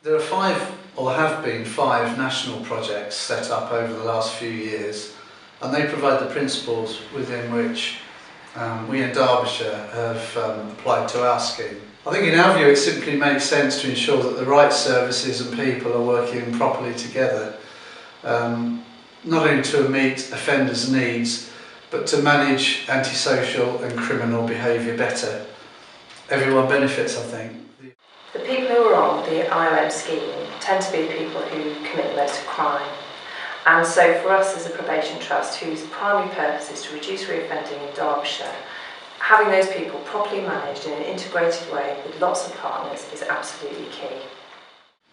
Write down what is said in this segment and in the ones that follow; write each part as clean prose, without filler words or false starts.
There are have been five national projects set up over the last few years, and they provide the principles within which we in Derbyshire have applied to our scheme. I think in our view it simply makes sense to ensure that the right services and people are working properly together, not only to meet offenders' needs, but to manage antisocial and criminal behaviour better. Everyone benefits, I think. The people who are on the IOM scheme tend to be people who commit most of crime. And so for us as a probation trust, whose primary purpose is to reduce reoffending in Derbyshire, having those people properly managed in an integrated way with lots of partners is absolutely key.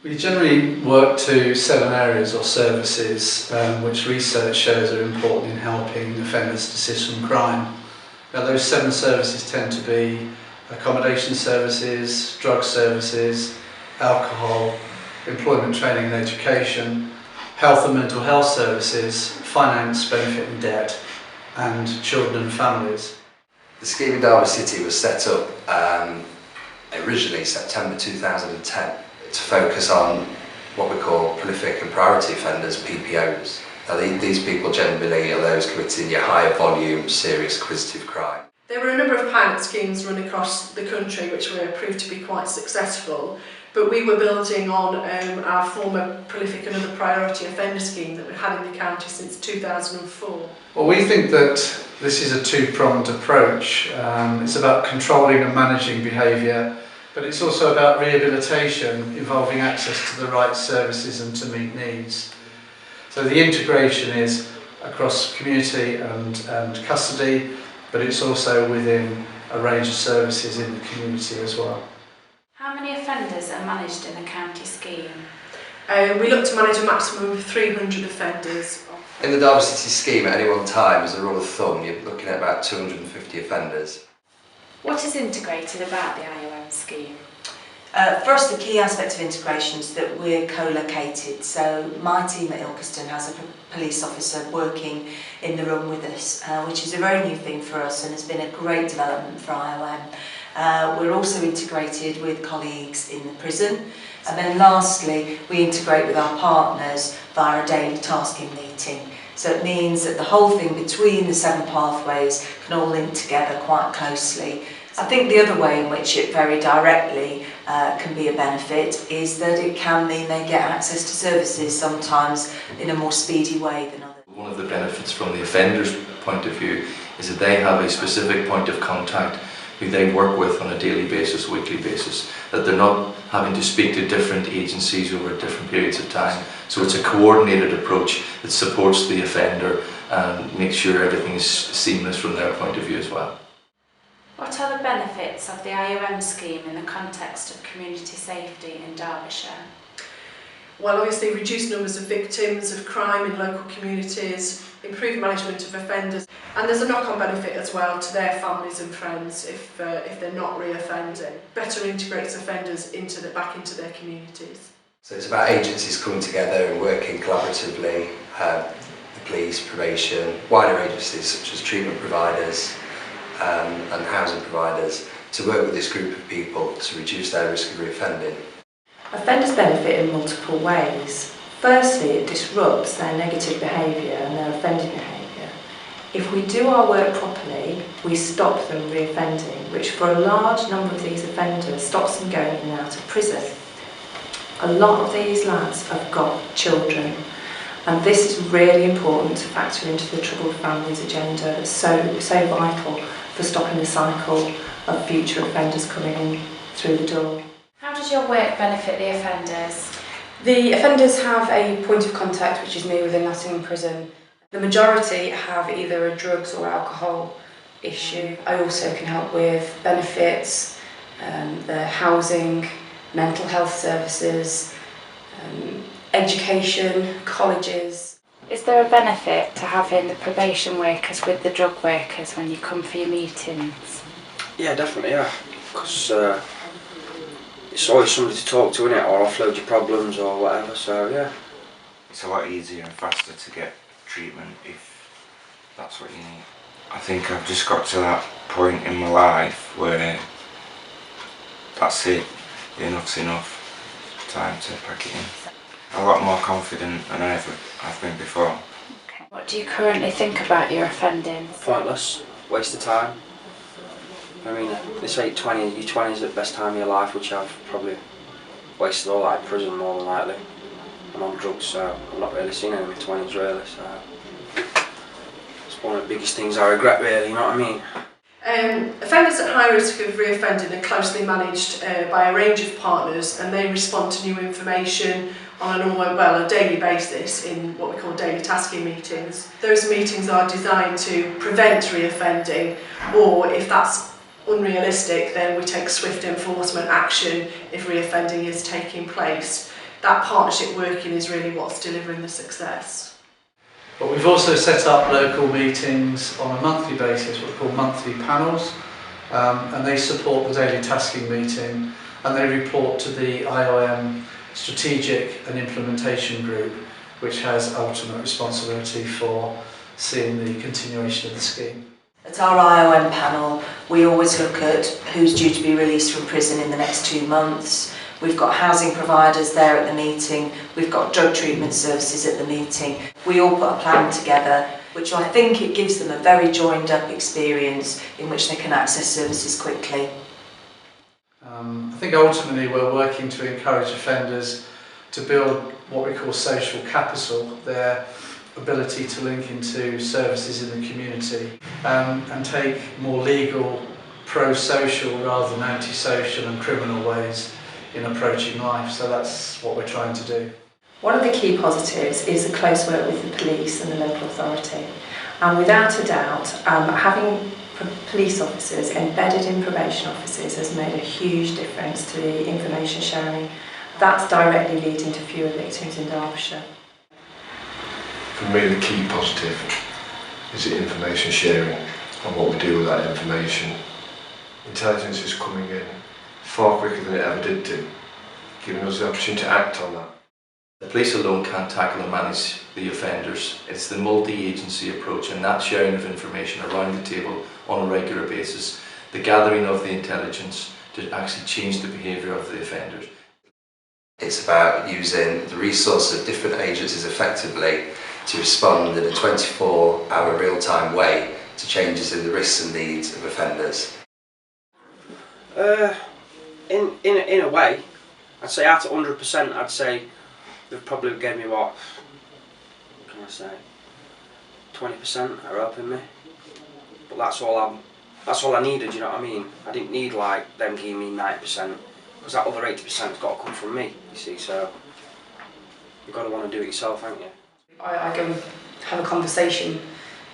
We generally work to 7 areas or services which research shows are important in helping offenders desist from crime. Now, those 7 services tend to be accommodation services, drug services, alcohol, employment training and education, health and mental health services, finance, benefit and debt, and children and families. The scheme in Derby City was set up originally September 2010 to focus on what we call prolific and priority offenders, PPOs. Now, these people generally are those committing your higher volume, serious acquisitive crime. There were a number of pilot schemes run across the country which were proved to be quite successful, but we were building on our former prolific and other priority offender scheme that we've had in the county since 2004. Well, we think that this is a two-pronged approach. It's about controlling and managing behaviour, but it's also about rehabilitation involving access to the right services and to meet needs. So the integration is across community and custody, but it's also within a range of services in the community as well. How many offenders are managed in the county scheme? We look to manage a maximum of 300 offenders. In the Derby City scheme at any one time, as a rule of thumb, you're looking at about 250 offenders. What is integrated about the IOM scheme? First, the key aspect of integration is that we're co-located. So my team at Ilkeston has a police officer working in the room with us, which is a very new thing for us and has been a great development for IOM. We're also integrated with colleagues in the prison. And then lastly, we integrate with our partners via a daily tasking meeting. So it means that the whole thing between the 7 pathways can all link together quite closely. I think the other way in which it very directly can be a benefit is that it can mean they get access to services sometimes in a more speedy way than others. One of the benefits from the offender's point of view is that they have a specific point of contact who they work with on a daily basis, weekly basis, that they're not having to speak to different agencies over different periods of time. So it's a coordinated approach that supports the offender and makes sure everything is seamless from their point of view as well. What are the benefits of the IOM scheme in the context of community safety in Derbyshire? Well, obviously reduced numbers of victims of crime in local communities, improved management of offenders, and there's a knock-on benefit as well to their families and friends if they're not re-offending. Better integrates offenders back into their communities. So it's about agencies coming together and working collaboratively, the police, probation, wider agencies such as treatment providers and housing providers to work with this group of people to reduce their risk of reoffending. Offenders benefit in multiple ways. Firstly, it disrupts their negative behaviour and their offending behaviour. If we do our work properly, we stop them reoffending, which for a large number of these offenders stops them going in and out of prison. A lot of these lads have got children, and this is really important to factor into the Troubled Families agenda. It's so vital for stopping the cycle of future offenders coming in through the door. How does your work benefit the offenders? The offenders have a point of contact, which is me within Nottingham Prison. The majority have either a drugs or alcohol issue. I also can help with benefits, the housing, mental health services, education, colleges. Is there a benefit to having the probation workers with the drug workers when you come for your meetings? Yeah, definitely, yeah. Because it's always somebody to talk to, innit, or offload your problems or whatever, so yeah. It's a lot easier and faster to get treatment if that's what you need. I think I've just got to that point in my life where that's it, enough's enough. time to pack it in. A lot more confident than I ever have been before. Okay. What do you currently think about your offending? Pointless, waste of time. I mean, they say 20, your 20s is the best time of your life, which I've probably wasted all that in prison more than likely. I'm on drugs, so I've not really seen any of my 20s really, so it's one of the biggest things I regret really, you know what I mean? Offenders at high risk of reoffending are closely managed by a range of partners, and they respond to new information on a daily basis in what we call daily tasking meetings. Those meetings are designed to prevent reoffending, or if that's unrealistic, then we take swift enforcement action if reoffending is taking place. That partnership working is really what's delivering the success. But we've also set up local meetings on a monthly basis, what we call monthly panels, and they support the daily tasking meeting, and they report to the IOM Strategic and Implementation Group, which has ultimate responsibility for seeing the continuation of the scheme. At our IOM panel, we always look at who's due to be released from prison in the next 2 months. We've got housing providers there at the meeting, we've got drug treatment services at the meeting. We all put a plan together, which I think it gives them a very joined up experience in which they can access services quickly. I think ultimately we're working to encourage offenders to build what we call social capital, their ability to link into services in the community, and take more legal, pro-social rather than anti-social and criminal ways in approaching life. So that's what we're trying to do. One of the key positives is the close work with the police and the local authority. And without a doubt, having police officers embedded in probation offices has made a huge difference to the information sharing. That's directly leading to fewer victims in Derbyshire. For me, the key positive is the information sharing and what we do with that information. Intelligence is coming in far quicker than it ever did do, giving us the opportunity to act on that. The police alone can't tackle and manage the offenders. It's the multi-agency approach and that sharing of information around the table on a regular basis, the gathering of the intelligence to actually change the behaviour of the offenders. It's about using the resources of different agencies effectively to respond in a 24-hour real-time way to changes in the risks and needs of offenders. In a way, I'd say out of 100%, I'd say they've probably gave me what can I say, 20% are helping me. But that's all I needed, you know what I mean? I didn't need like them giving me 90%, because that other 80%'s got to come from me, you see, so you've got to want to do it yourself, haven't you? I go and have a conversation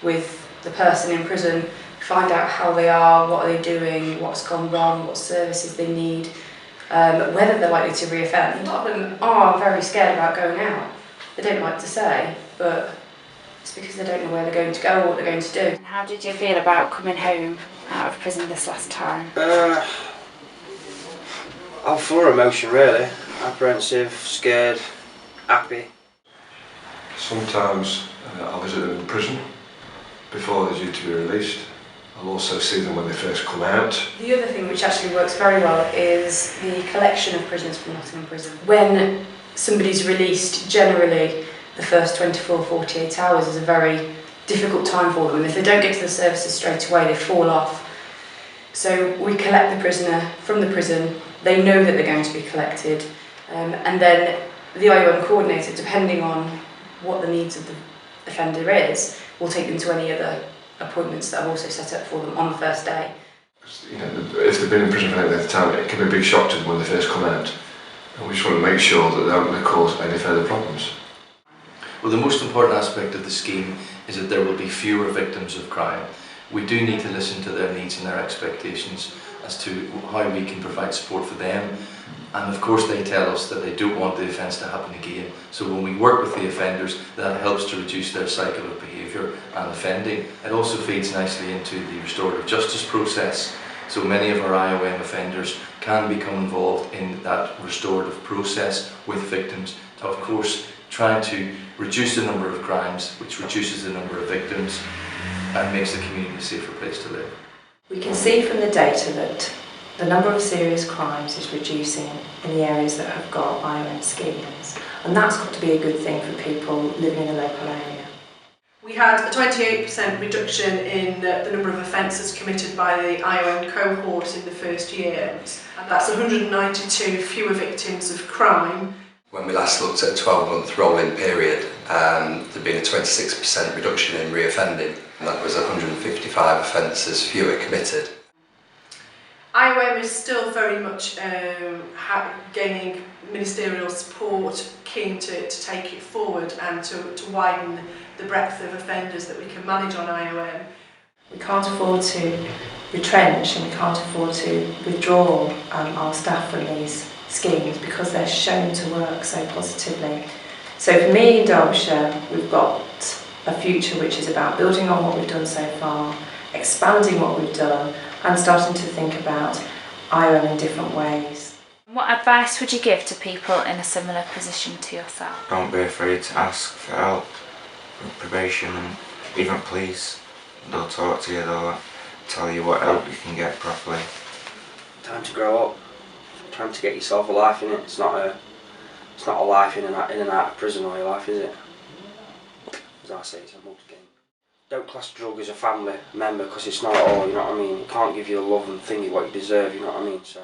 with the person in prison, find out how they are, what are they doing, what's gone wrong, what services they need, whether they're likely to reoffend. A lot of them are very scared about going out. They don't like to say, but it's because they don't know where they're going to go or what they're going to do. And how did you feel about coming home out of prison this last time? I'm full of emotion really, apprehensive, scared, happy. Sometimes I'll visit them in prison before they're due to be released. I'll also see them when they first come out. The other thing which actually works very well is the collection of prisoners from Nottingham Prison. When somebody's released, generally the first 24, 48 hours is a very difficult time for them, and if they don't get to the services straight away, they fall off. So we collect the prisoner from the prison, they know that they're going to be collected, and then the IOM coordinator, depending on what the needs of the offender is, will take them to any other appointments that I've also set up for them on the first day. You know, if they've been in prison for any length of time, it can be a big shock to them when they first come out. And we just want to make sure that they aren't going to cause any further problems. Well, the most important aspect of the scheme is that there will be fewer victims of crime. We do need to listen to their needs and their expectations as to how we can provide support for them. And of course they tell us that they don't want the offence to happen again. So when we work with the offenders, that helps to reduce their cycle of behaviour and offending. It also feeds nicely into the restorative justice process. So many of our IOM offenders can become involved in that restorative process with victims. Of course, trying to reduce the number of crimes, which reduces the number of victims and makes the community a safer place to live. We can see from the data that The number of serious crimes is reducing in the areas that have got IOM schemes, and that's got to be a good thing for people living in the local area. We had a 28% reduction in the number of offences committed by the IOM cohort in the first year, and that's 192 fewer victims of crime. When we last looked at a 12-month rolling period, there'd been a 26% reduction in reoffending, and that was 155 offences fewer committed. IOM is still very much gaining ministerial support, keen to take it forward and to widen the breadth of offenders that we can manage on IOM. We can't afford to retrench and we can't afford to withdraw our staff from these schemes because they're shown to work so positively. So for me in Derbyshire, we've got a future which is about building on what we've done so far, expanding what we've done and starting to think about IOM in different ways. What advice would you give to people in a similar position to yourself? Don't be afraid to ask for help from probation and even police. They'll talk to you, they'll tell you what help you can get properly. Time to grow up. Time to get yourself a life in it. It's not a life in and out of prison all your life, is it? As I say, it's a multi-game. Don't class drug as a family member because it's not at all, you know what I mean? It can't give you the love and thingy what you deserve, you know what I mean? So